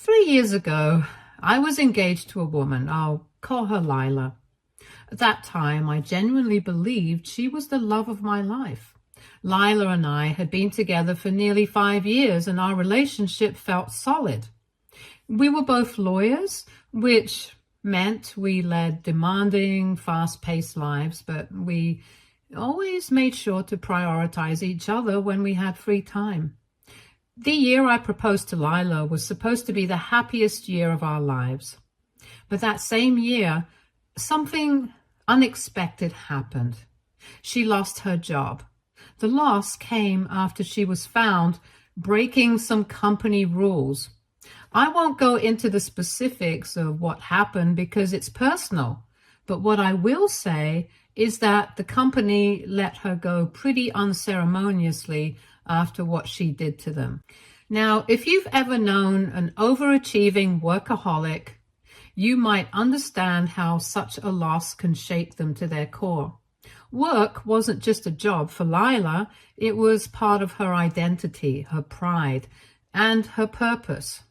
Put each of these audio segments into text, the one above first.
3 years ago, I was engaged to a woman. I'll call her Lila. At that time, I genuinely believed she was the love of my life. Lila and I had been together for nearly 5 years, and our relationship felt solid. We were both lawyers, which meant we led demanding, fast-paced lives, but we always made sure to prioritize each other when we had free time. The year I proposed to Lila was supposed to be the happiest year of our lives. But that same year, something unexpected happened. She lost her job. The loss came after she was found breaking some company rules. I won't go into the specifics of what happened because it's personal, but what I will say is that the company let her go pretty unceremoniously after what she did to them. Now, if you've ever known an overachieving workaholic, you might understand how such a loss can shake them to their core. Work wasn't just a job for Lila, it was part of her identity, her pride, and her purpose.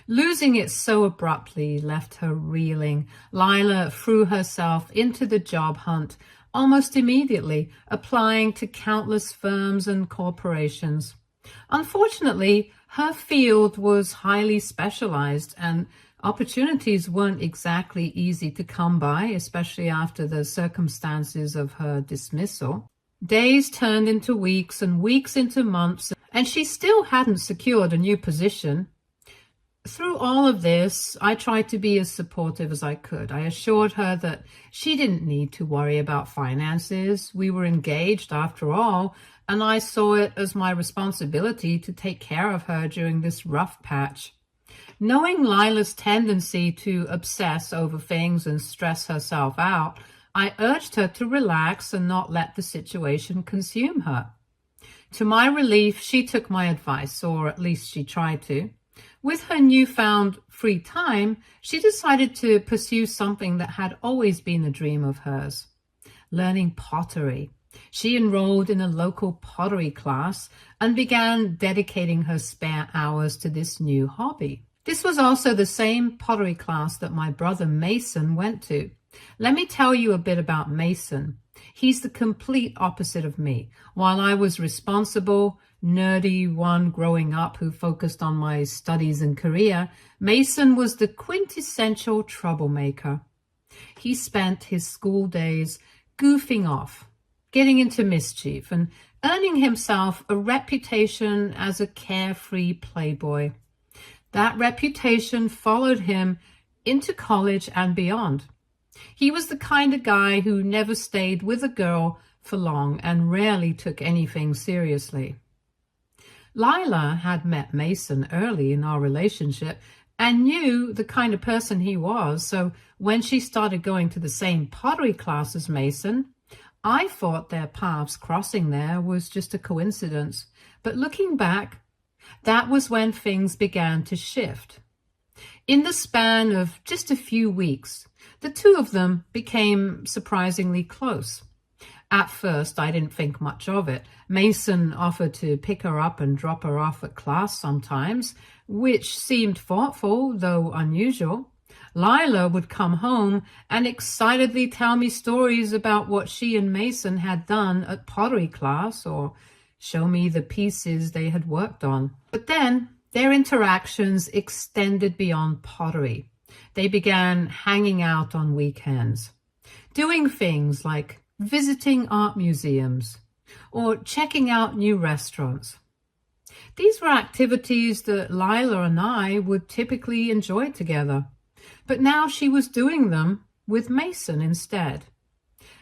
Losing it so abruptly left her reeling. Lila threw herself into the job hunt almost immediately, applying to countless firms and corporations. Unfortunately, her field was highly specialized and opportunities weren't exactly easy to come by, especially after the circumstances of her dismissal. Days turned into weeks and weeks into months, and she still hadn't secured a new position. Through all of this, I tried to be as supportive as I could. I assured her that she didn't need to worry about finances. We were engaged after all, and I saw it as my responsibility to take care of her during this rough patch. Knowing Lila's tendency to obsess over things and stress herself out, I urged her to relax and not let the situation consume her. To my relief, she took my advice, or at least she tried to. With her newfound free time, she decided to pursue something that had always been a dream of hers: learning pottery. She enrolled in a local pottery class and began dedicating her spare hours to this new hobby. This was also the same pottery class that my brother Mason went to. Let me tell you a bit about Mason. He's the complete opposite of me. While I was responsible, nerdy one growing up who focused on my studies and career, Mason was the quintessential troublemaker. He spent his school days goofing off, getting into mischief, and earning himself a reputation as a carefree playboy. That reputation followed him into college and beyond. He was the kind of guy who never stayed with a girl for long and rarely took anything seriously. Lila had met Mason early in our relationship and knew the kind of person he was, so when she started going to the same pottery class as Mason, I thought their paths crossing there was just a coincidence. But looking back, that was when things began to shift. In the span of just a few weeks, the two of them became surprisingly close. At first, I didn't think much of it. Mason offered to pick her up and drop her off at class sometimes, which seemed thoughtful, though unusual. Lila would come home and excitedly tell me stories about what she and Mason had done at pottery class, or show me the pieces they had worked on. But then their interactions extended beyond pottery. They began hanging out on weekends, doing things like visiting art museums or checking out new restaurants. These were activities that Lila and I would typically enjoy together, but now she was doing them with Mason instead.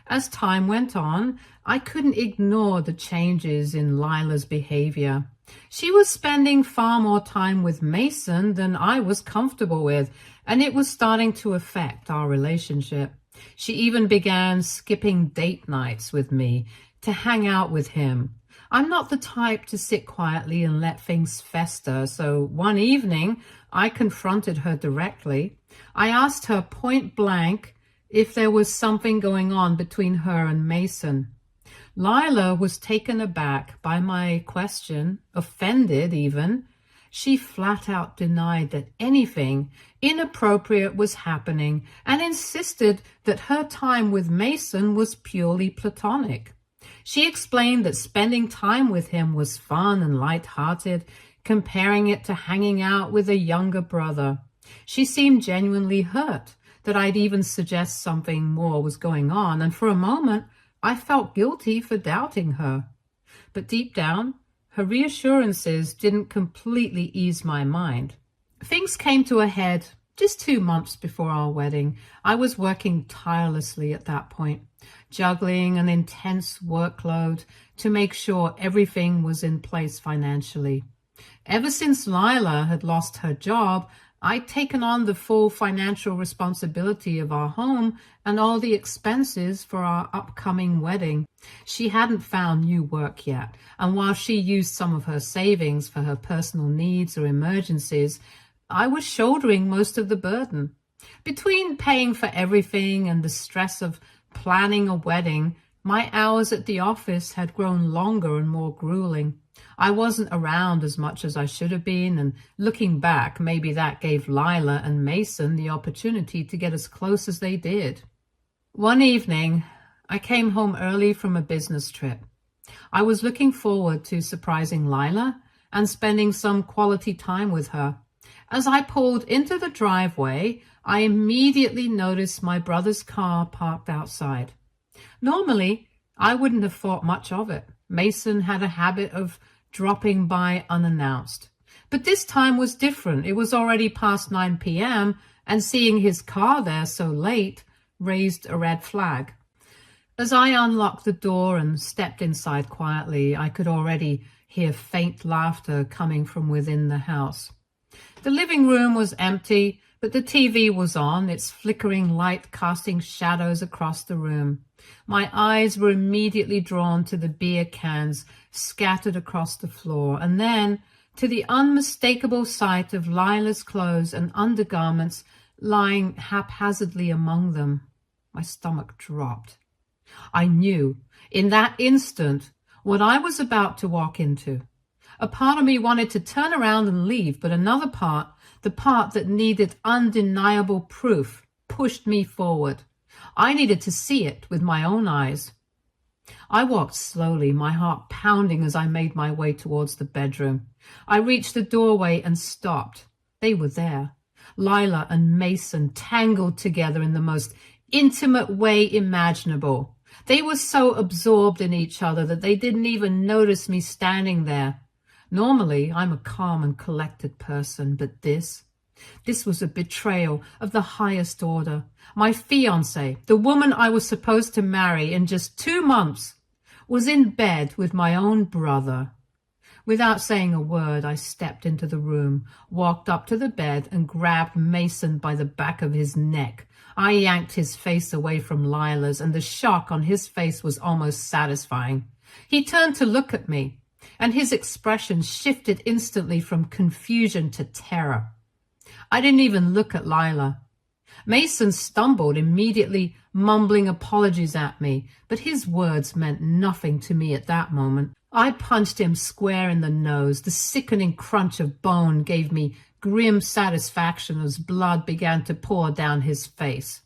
As time went on, I couldn't ignore the changes in Lila's behavior. She was spending far more time with Mason than I was comfortable with, and it was starting to affect our relationship. She even began skipping date nights with me to hang out with him. I'm not the type to sit quietly and let things fester, so one evening I confronted her directly. I asked her point blank if there was something going on between her and Mason. Lila was taken aback by my question, offended even, She flat out denied that anything inappropriate was happening and insisted that her time with Mason was purely platonic. She explained that spending time with him was fun and light-hearted, comparing it to hanging out with a younger brother. She seemed genuinely hurt that I'd even suggest something more was going on, and for a moment I felt guilty for doubting her. But deep down, her reassurances didn't completely ease my mind. Things came to a head just 2 months before our wedding. I was working tirelessly at that point, juggling an intense workload to make sure everything was in place financially. Ever since Lila had lost her job, I'd taken on the full financial responsibility of our home and all the expenses for our upcoming wedding. She hadn't found new work yet, and while she used some of her savings for her personal needs or emergencies, I was shouldering most of the burden. Between paying for everything and the stress of planning a wedding, my hours at the office had grown longer and more grueling. I wasn't around as much as I should have been, and looking back, maybe that gave Lila and Mason the opportunity to get as close as they did. One evening, I came home early from a business trip. I was looking forward to surprising Lila and spending some quality time with her. As I pulled into the driveway, I immediately noticed my brother's car parked outside. Normally, I wouldn't have thought much of it. Mason had a habit of dropping by unannounced. But this time was different. It was already past 9 p.m., and seeing his car there so late raised a red flag. As I unlocked the door and stepped inside quietly, I could already hear faint laughter coming from within the house. The living room was empty, but the TV was on, its flickering light casting shadows across the room. My eyes were immediately drawn to the beer cans scattered across the floor, and then to the unmistakable sight of Lila's clothes and undergarments lying haphazardly among them. My stomach dropped. I knew, in that instant, what I was about to walk into. A part of me wanted to turn around and leave, but another part, the part that needed undeniable proof, pushed me forward. I needed to see it with my own eyes. I walked slowly, my heart pounding as I made my way towards the bedroom. I reached the doorway and stopped. They were there. Lila and Mason tangled together in the most intimate way imaginable. They were so absorbed in each other that they didn't even notice me standing there. Normally, I'm a calm and collected person, but this was a betrayal of the highest order. My fiancé, the woman I was supposed to marry in just 2 months, was in bed with my own brother. Without saying a word, I stepped into the room, walked up to the bed, and grabbed Mason by the back of his neck. I yanked his face away from Lila's, and the shock on his face was almost satisfying. He turned to look at me, and his expression shifted instantly from confusion to terror. I didn't even look at Lila. Mason stumbled, immediately mumbling apologies at me, but his words meant nothing to me at that moment. I punched him square in the nose. The sickening crunch of bone gave me grim satisfaction as blood began to pour down his face.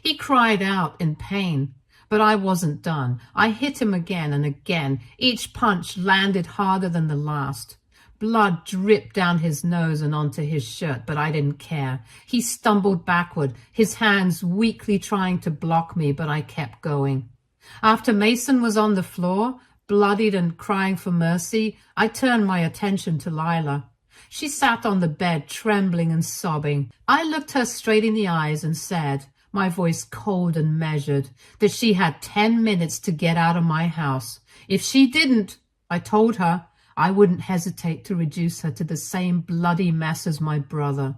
He cried out in pain, but I wasn't done. I hit him again and again. Each punch landed harder than the last. Blood dripped down his nose and onto his shirt, but I didn't care. He stumbled backward, his hands weakly trying to block me, but I kept going. After Mason was on the floor, bloodied and crying for mercy, I turned my attention to Lila. She sat on the bed, trembling and sobbing. I looked her straight in the eyes and said, my voice cold and measured, that she had 10 minutes to get out of my house. If she didn't, I told her, I wouldn't hesitate to reduce her to the same bloody mess as my brother.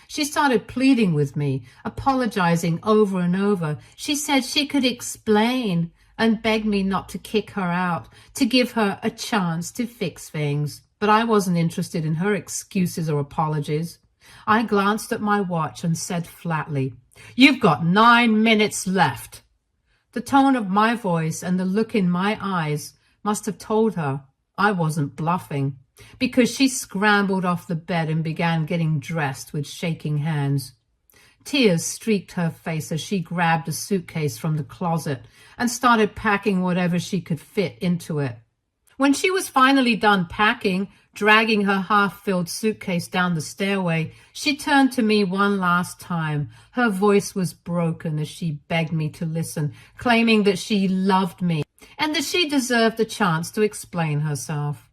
She started pleading with me, apologizing over and over. She said she could explain and begged me not to kick her out, to give her a chance to fix things. But I wasn't interested in her excuses or apologies. I glanced at my watch and said flatly, "You've got 9 minutes left." The tone of my voice and the look in my eyes must have told her I wasn't bluffing. because she scrambled off the bed and began getting dressed with shaking hands. Tears streaked her face as she grabbed a suitcase from the closet and started packing whatever she could fit into it. When she was finally done packing, dragging her half-filled suitcase down the stairway, she turned to me one last time. Her voice was broken as she begged me to listen, claiming that she loved me and that she deserved a chance to explain herself.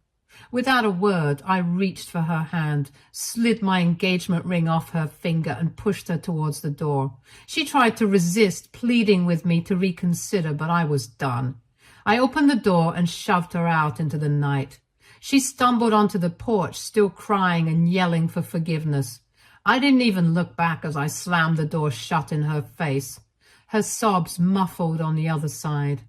Without a word, I reached for her hand, slid my engagement ring off her finger, and pushed her towards the door. She tried to resist, pleading with me to reconsider, but I was done. I opened the door and shoved her out into the night. She stumbled onto the porch, still crying and yelling for forgiveness. I didn't even look back as I slammed the door shut in her face. Her sobs muffled on the other side.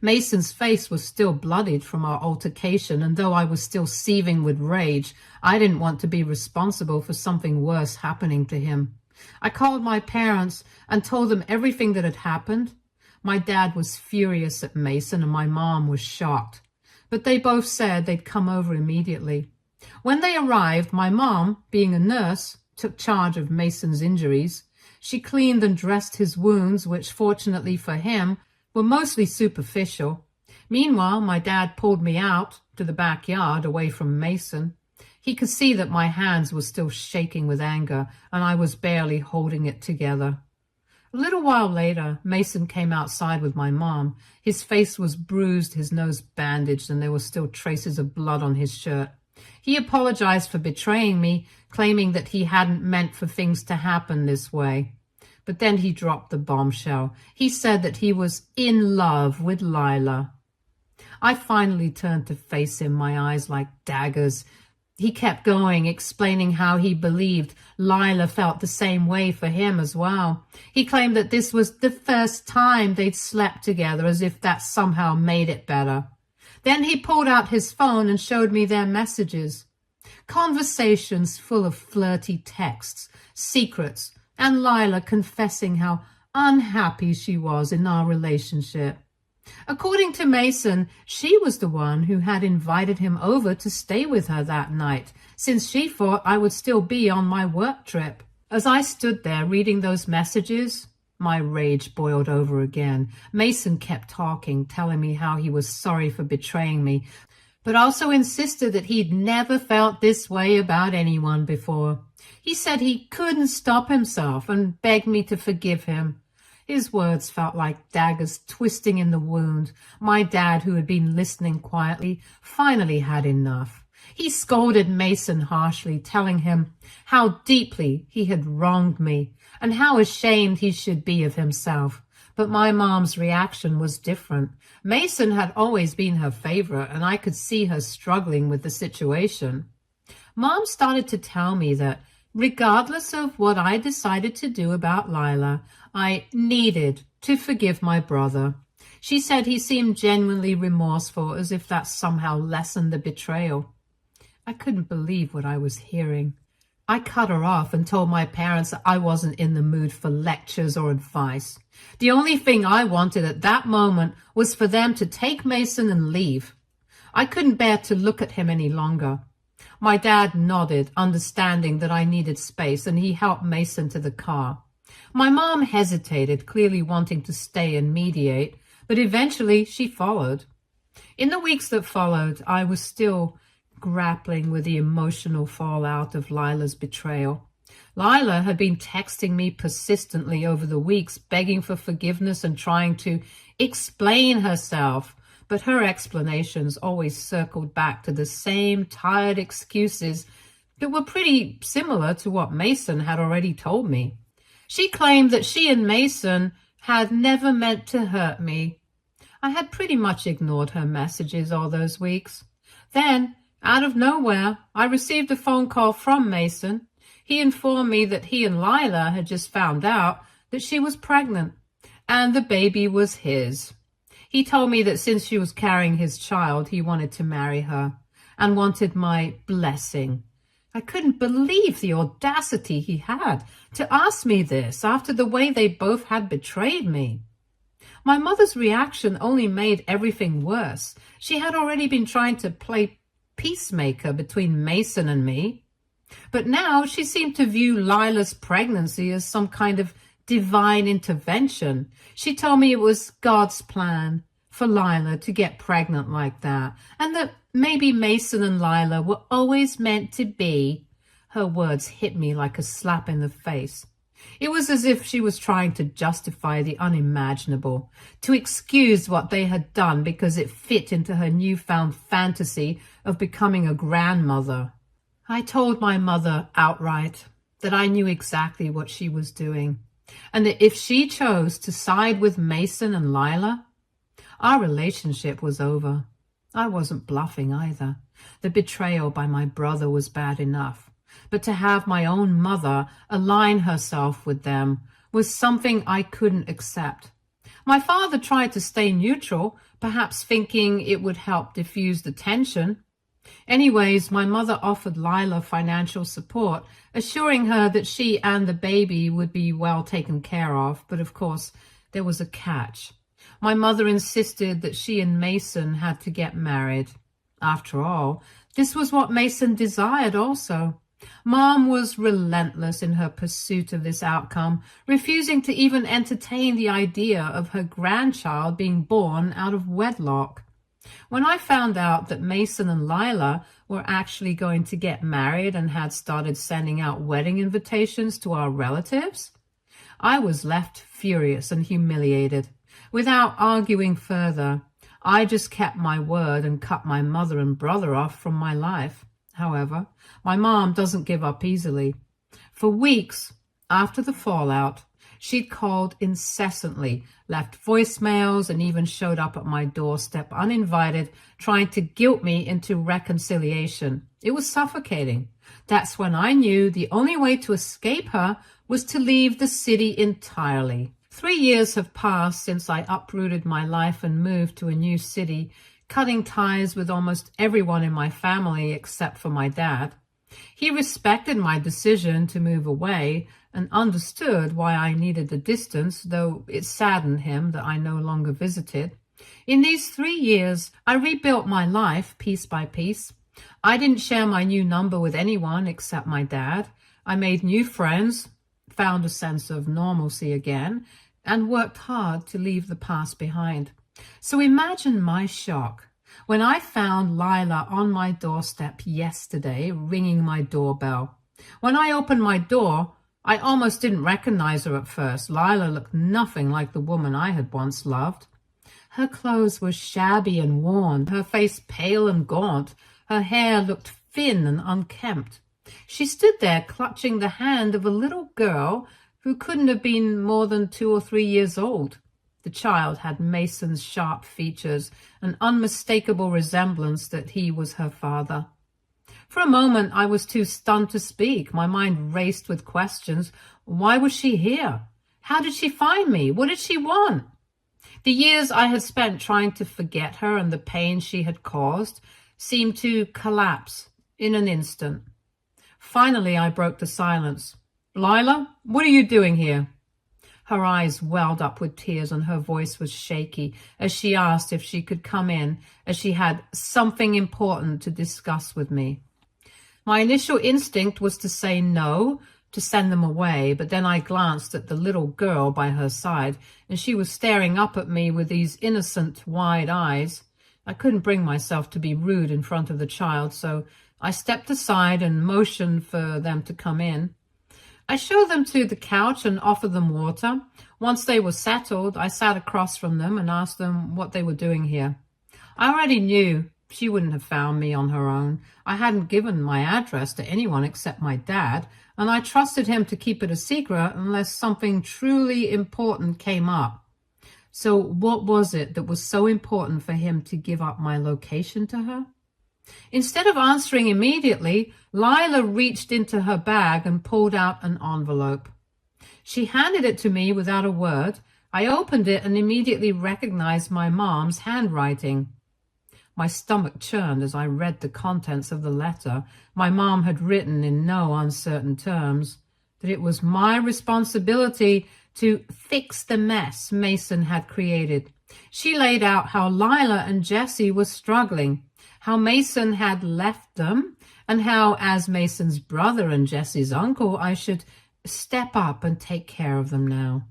Mason's face was still bloodied from our altercation, and though I was still seething with rage, I didn't want to be responsible for something worse happening to him. I called my parents and told them everything that had happened. My dad was furious at Mason and my mom was shocked, but they both said they'd come over immediately. When they arrived, my mom, being a nurse, took charge of Mason's injuries. She cleaned and dressed his wounds, which fortunately for him were mostly superficial. Meanwhile, my dad pulled me out to the backyard away from Mason. He could see that my hands were still shaking with anger and I was barely holding it together. A little while later, Mason came outside with my mom. His face was bruised, his nose bandaged, and there were still traces of blood on his shirt. He apologized for betraying me, claiming that he hadn't meant for things to happen this way. But then he dropped the bombshell. He said that he was in love with Lila. I finally turned to face him, my eyes like daggers. He kept going, explaining how he believed Lila felt the same way for him as well. He claimed that this was the first time they'd slept together, as if that somehow made it better. Then he pulled out his phone and showed me their messages. Conversations full of flirty texts, secrets, and Lila confessing how unhappy she was in our relationship. According to Mason, she was the one who had invited him over to stay with her that night, since she thought I would still be on my work trip. As I stood there reading those messages, my rage boiled over again. Mason kept talking, telling me how he was sorry for betraying me, but also insisted that he'd never felt this way about anyone before. He said he couldn't stop himself and begged me to forgive him. His words felt like daggers twisting in the wound. My dad, who had been listening quietly, finally had enough. He scolded Mason harshly, telling him how deeply he had wronged me and how ashamed he should be of himself. But my mom's reaction was different. Mason had always been her favorite, and I could see her struggling with the situation. Mom started to tell me that regardless of what I decided to do about Lila, I needed to forgive my brother. She said he seemed genuinely remorseful, as if that somehow lessened the betrayal. I couldn't believe what I was hearing. I cut her off and told my parents that I wasn't in the mood for lectures or advice. The only thing I wanted at that moment was for them to take Mason and leave. I couldn't bear to look at him any longer. My dad nodded, understanding that I needed space, and he helped Mason to the car. My mom hesitated, clearly wanting to stay and mediate, but eventually she followed. In the weeks that followed, I was still grappling with the emotional fallout of Lila's betrayal. Lila had been texting me persistently over the weeks, begging for forgiveness and trying to explain herself, but her explanations always circled back to the same tired excuses that were pretty similar to what Mason had already told me. She claimed that she and Mason had never meant to hurt me. I had pretty much ignored her messages all those weeks. Then, out of nowhere, I received a phone call from Mason. He informed me that he and Lila had just found out that she was pregnant, and the baby was his. He told me that since she was carrying his child, he wanted to marry her and wanted my blessing. I couldn't believe the audacity he had to ask me this after the way they both had betrayed me. My mother's reaction only made everything worse. She had already been trying to play peacemaker between Mason and me. But now she seemed to view Lila's pregnancy as some kind of divine intervention. She told me it was God's plan for Lila to get pregnant like that, and that maybe Mason and Lila were always meant to be. Her words hit me like a slap in the face. It was as if she was trying to justify the unimaginable, to excuse what they had done because it fit into her newfound fantasy of becoming a grandmother. I told my mother outright that I knew exactly what she was doing, and that if she chose to side with Mason and Lila, our relationship was over. I wasn't bluffing either. The betrayal by my brother was bad enough, but to have my own mother align herself with them was something I couldn't accept. My father tried to stay neutral, perhaps thinking it would help diffuse the tension. Anyways, my mother offered Lila financial support, assuring her that she and the baby would be well taken care of, but of course there was a catch. My mother insisted that she and Mason had to get married. After all, this was what Mason desired also. Mom was relentless in her pursuit of this outcome, refusing to even entertain the idea of her grandchild being born out of wedlock. When I found out that Mason and Lila were actually going to get married and had started sending out wedding invitations to our relatives, I was left furious and humiliated. Without arguing further, I just kept my word and cut my mother and brother off from my life. However, my mom doesn't give up easily. For weeks after the fallout, she'd called incessantly, left voicemails, and even showed up at my doorstep uninvited, trying to guilt me into reconciliation. It was suffocating. That's when I knew the only way to escape her was to leave the city entirely. 3 years have passed since I uprooted my life and moved to a new city, cutting ties with almost everyone in my family except for my dad. He respected my decision to move away and understood why I needed the distance, though it saddened him that I no longer visited. In these 3 years, I rebuilt my life piece by piece. I didn't share my new number with anyone except my dad. I made new friends, found a sense of normalcy again, and worked hard to leave the past behind. So imagine my shock when I found Lila on my doorstep yesterday, ringing my doorbell. When I opened my door, I almost didn't recognize her at first. Lila looked nothing like the woman I had once loved. Her clothes were shabby and worn, her face pale and gaunt. Her hair looked thin and unkempt. She stood there clutching the hand of a little girl who couldn't have been more than 2 or 3 years old. The child had Mason's sharp features, an unmistakable resemblance that he was her father. For a moment, I was too stunned to speak. My mind raced with questions. Why was she here? How did she find me? What did she want? The years I had spent trying to forget her and the pain she had caused seemed to collapse in an instant. Finally, I broke the silence. Lila, what are you doing here? Her eyes welled up with tears and her voice was shaky as she asked if she could come in, as she had something important to discuss with me. My initial instinct was to say no, to send them away, but then I glanced at the little girl by her side, and she was staring up at me with these innocent, wide eyes. I couldn't bring myself to be rude in front of the child, so I stepped aside and motioned for them to come in. I showed them to the couch and offered them water. Once they were settled, I sat across from them and asked them what they were doing here. I already knew she wouldn't have found me on her own. I hadn't given my address to anyone except my dad, and I trusted him to keep it a secret unless something truly important came up. So what was it that was so important for him to give up my location to her? Instead of answering immediately, Lila reached into her bag and pulled out an envelope. She handed it to me without a word. I opened it and immediately recognized my mom's handwriting. My stomach churned as I read the contents of the letter. My mom had written in no uncertain terms that it was my responsibility to fix the mess Mason had created. She laid out how Lila and Jesse were struggling, how Mason had left them, and how, as Mason's brother and Jesse's uncle, I should step up and take care of them now.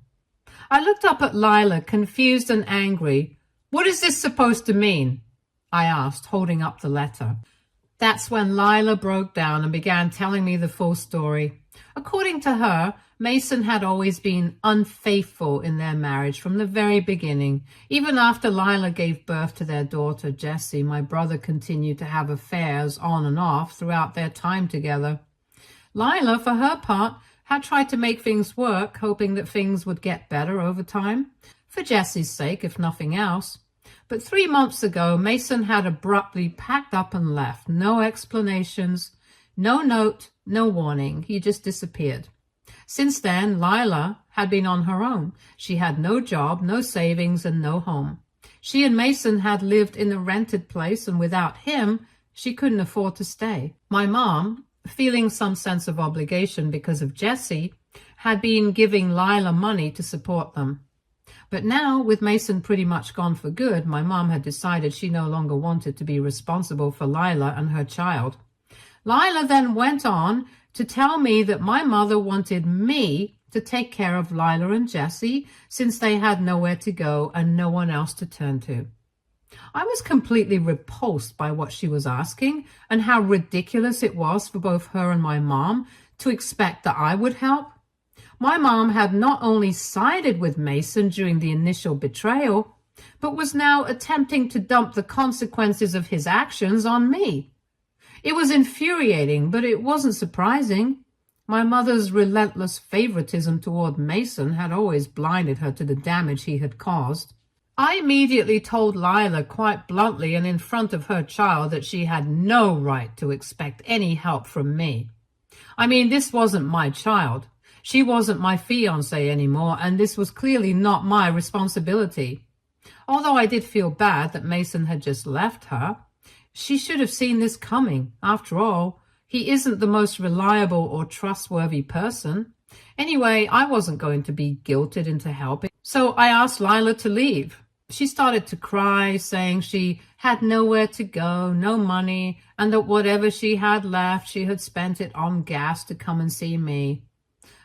I looked up at Lila, confused and angry. "What is this supposed to mean?" I asked, holding up the letter. That's when Lila broke down and began telling me the full story. According to her, Mason had always been unfaithful in their marriage from the very beginning. Even after Lila gave birth to their daughter, Jessie, my brother continued to have affairs on and off throughout their time together. Lila, for her part, had tried to make things work, hoping that things would get better over time, for Jessie's sake, if nothing else. But 3 months ago, Mason had abruptly packed up and left. No explanations, no note, no warning. He just disappeared. Since then, Lila had been on her own. She had no job, no savings, and no home. She and Mason had lived in a rented place, and without him, she couldn't afford to stay. My mom, feeling some sense of obligation because of Jessie, had been giving Lila money to support them. But now, with Mason pretty much gone for good, my mom had decided she no longer wanted to be responsible for Lila and her child. Lila then went on to tell me that my mother wanted me to take care of Lila and Jessie since they had nowhere to go and no one else to turn to. I was completely repulsed by what she was asking and how ridiculous it was for both her and my mom to expect that I would help. My mom had not only sided with Mason during the initial betrayal, but was now attempting to dump the consequences of his actions on me. It was infuriating, but it wasn't surprising. My mother's relentless favoritism toward Mason had always blinded her to the damage he had caused. I immediately told Lila quite bluntly and in front of her child that she had no right to expect any help from me. I mean, this wasn't my child. She wasn't my fiancée anymore, and this was clearly not my responsibility. Although I did feel bad that Mason had just left her, she should have seen this coming. After all, he isn't the most reliable or trustworthy person. Anyway, I wasn't going to be guilted into helping, so I asked Lila to leave. She started to cry, saying she had nowhere to go, no money, and that whatever she had left, she had spent it on gas to come and see me.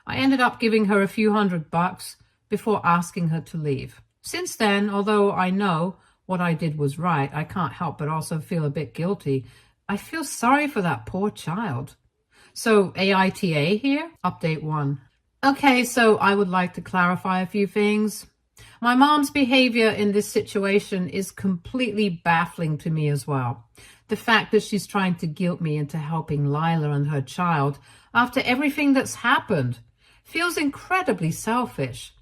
I ended up giving her a few $100 before asking her to leave. Since then, although I know what I did was right, I can't help but also feel a bit guilty. I feel sorry for that poor child. So AITA here, update 1. Okay, so I would like to clarify a few things. My mom's behavior in this situation is completely baffling to me as well. The fact that she's trying to guilt me into helping Lila and her child after everything that's happened feels incredibly selfish.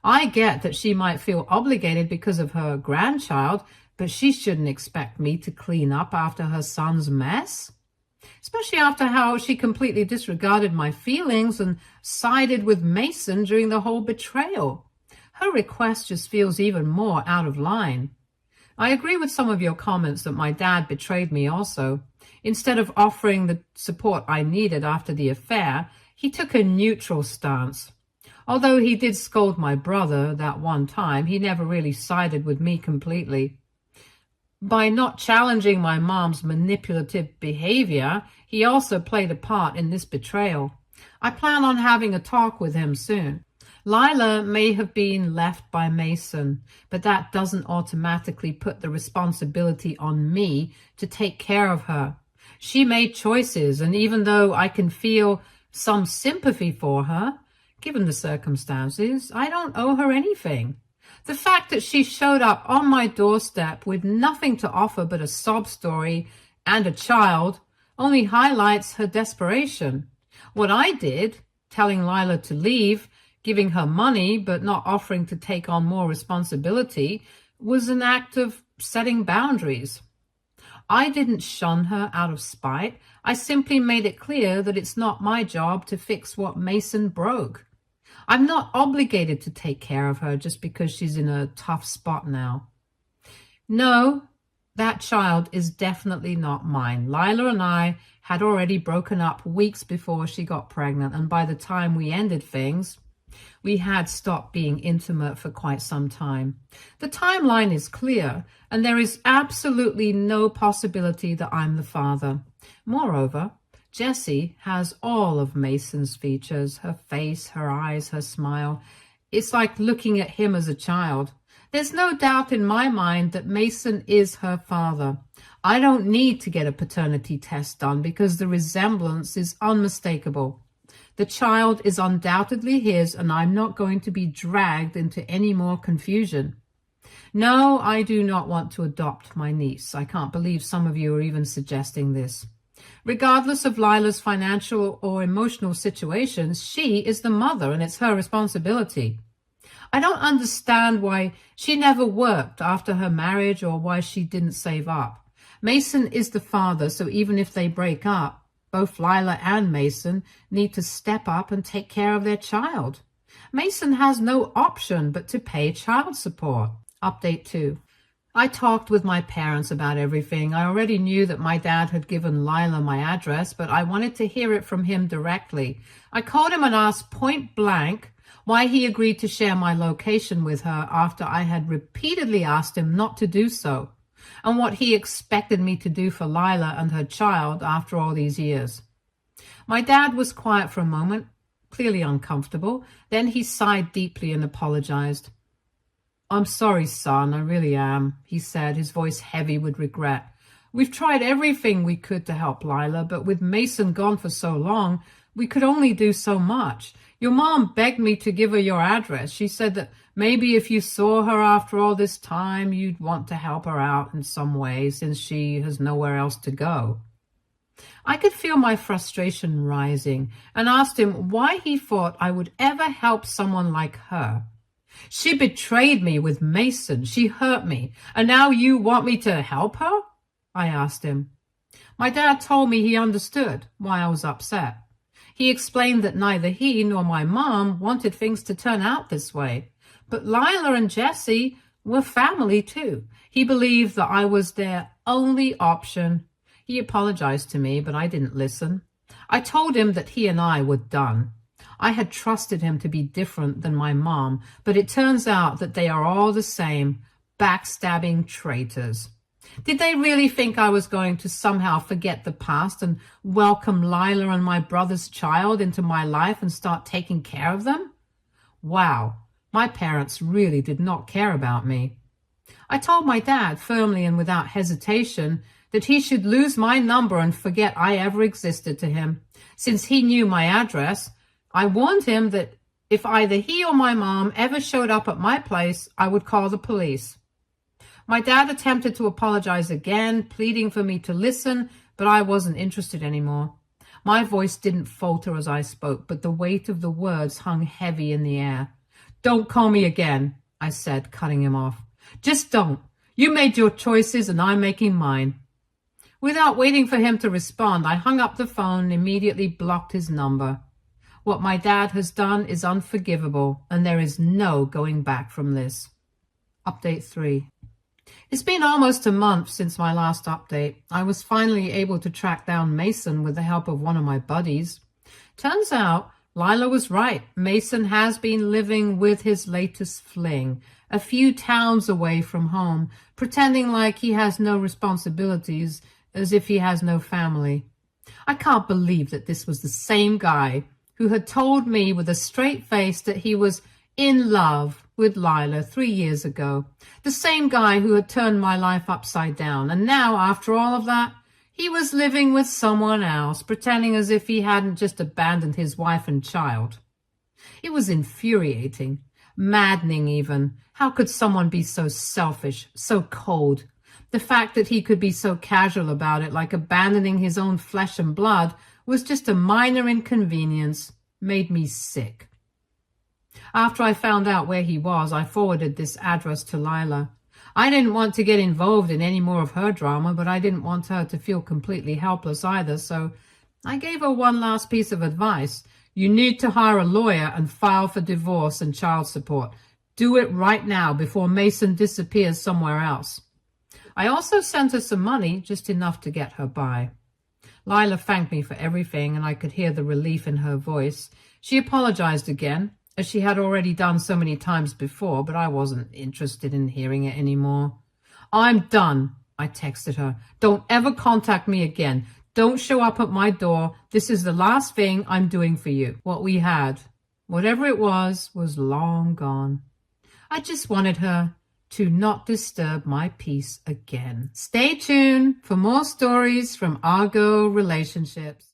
I get that she might feel obligated because of her grandchild, but she shouldn't expect me to clean up after her son's mess. Especially after how she completely disregarded my feelings and sided with Mason during the whole betrayal. Her request just feels even more out of line. I agree with some of your comments that my dad betrayed me also. Instead of offering the support I needed after the affair, he took a neutral stance. Although he did scold my brother that one time, he never really sided with me completely. By not challenging my mom's manipulative behavior, he also played a part in this betrayal. I plan on having a talk with him soon. Lila may have been left by Mason, but that doesn't automatically put the responsibility on me to take care of her. She made choices, and even though I can feel some sympathy for her, given the circumstances, I don't owe her anything. The fact that she showed up on my doorstep with nothing to offer but a sob story and a child only highlights her desperation. What I did, telling Lila to leave, giving her money but not offering to take on more responsibility, was an act of setting boundaries. I didn't shun her out of spite. I simply made it clear that it's not my job to fix what Mason broke. I'm not obligated to take care of her just because she's in a tough spot now. No, that child is definitely not mine. Lila and I had already broken up weeks before she got pregnant, and by the time we ended things, We had stopped being intimate for quite some time. The timeline is clear, and there is absolutely no possibility that I'm the father. Moreover, Jessie has all of Mason's features, her face, her eyes, her smile. It's like looking at him as a child. There's no doubt in my mind that Mason is her father. I don't need to get a paternity test done because the resemblance is unmistakable. The child is undoubtedly his, and I'm not going to be dragged into any more confusion. No, I do not want to adopt my niece. I can't believe some of you are even suggesting this. Regardless of Lila's financial or emotional situations, she is the mother, and it's her responsibility. I don't understand why she never worked after her marriage or why she didn't save up. Mason is the father, so even if they break up, both Lila and Mason need to step up and take care of their child. Mason has no option but to pay child support. Update 2. I talked with my parents about everything. I already knew that my dad had given Lila my address, but I wanted to hear it from him directly. I called him and asked point blank why he agreed to share my location with her after I had repeatedly asked him not to do so, and what he expected me to do for Lila and her child after all these years. My dad was quiet for a moment, clearly uncomfortable. Then he sighed deeply and apologized. "I'm sorry, son, I really am," he said, his voice heavy with regret. "We've tried everything we could to help Lila, but with Mason gone for so long, we could only do so much. Your mom begged me to give her your address. She said that maybe if you saw her after all this time, you'd want to help her out in some way since she has nowhere else to go." I could feel my frustration rising and asked him why he thought I would ever help someone like her. "She betrayed me with Mason. She hurt me. And now you want me to help her?" I asked him. My dad told me he understood why I was upset. He explained that neither he nor my mom wanted things to turn out this way. But Lila and Jessie were family too. He believed that I was their only option. He apologized to me, but I didn't listen. I told him that he and I were done. I had trusted him to be different than my mom, but it turns out that they are all the same, backstabbing traitors. Did they really think I was going to somehow forget the past and welcome Lila and my brother's child into my life and start taking care of them? Wow, my parents really did not care about me. I told my dad firmly and without hesitation that he should lose my number and forget I ever existed to him. Since he knew my address, I warned him that if either he or my mom ever showed up at my place, I would call the police. My dad attempted to apologize again, pleading for me to listen, but I wasn't interested anymore. My voice didn't falter as I spoke, but the weight of the words hung heavy in the air. "Don't call me again," I said, cutting him off. "Just don't. You made your choices and I'm making mine." Without waiting for him to respond, I hung up the phone and immediately blocked his number. What my dad has done is unforgivable, and there is no going back from this. Update 3. It's been almost a month since my last update. I was finally able to track down Mason with the help of one of my buddies. Turns out, Lila was right. Mason has been living with his latest fling, a few towns away from home, pretending like he has no responsibilities, as if he has no family. I can't believe that this was the same guy who had told me with a straight face that he was in love with Lila 3 years ago. The same guy who had turned my life upside down. And now, after all of that, he was living with someone else, pretending as if he hadn't just abandoned his wife and child. It was infuriating, maddening even. How could someone be so selfish, so cold? The fact that he could be so casual about it, like abandoning his own flesh and blood, was just a minor inconvenience, made me sick. After I found out where he was, I forwarded this address to Lila. I didn't want to get involved in any more of her drama, but I didn't want her to feel completely helpless either, so I gave her one last piece of advice. You need to hire a lawyer and file for divorce and child support. Do it right now before Mason disappears somewhere else. I also sent her some money, just enough to get her by. Lila thanked me for everything, and I could hear the relief in her voice. She apologized again, as she had already done so many times before, but I wasn't interested in hearing it anymore. I'm done, I texted her. Don't ever contact me again. Don't show up at my door. This is the last thing I'm doing for you. What we had, whatever it was long gone. I just wanted her to not disturb my peace again. Stay tuned for more stories from Argo relationships.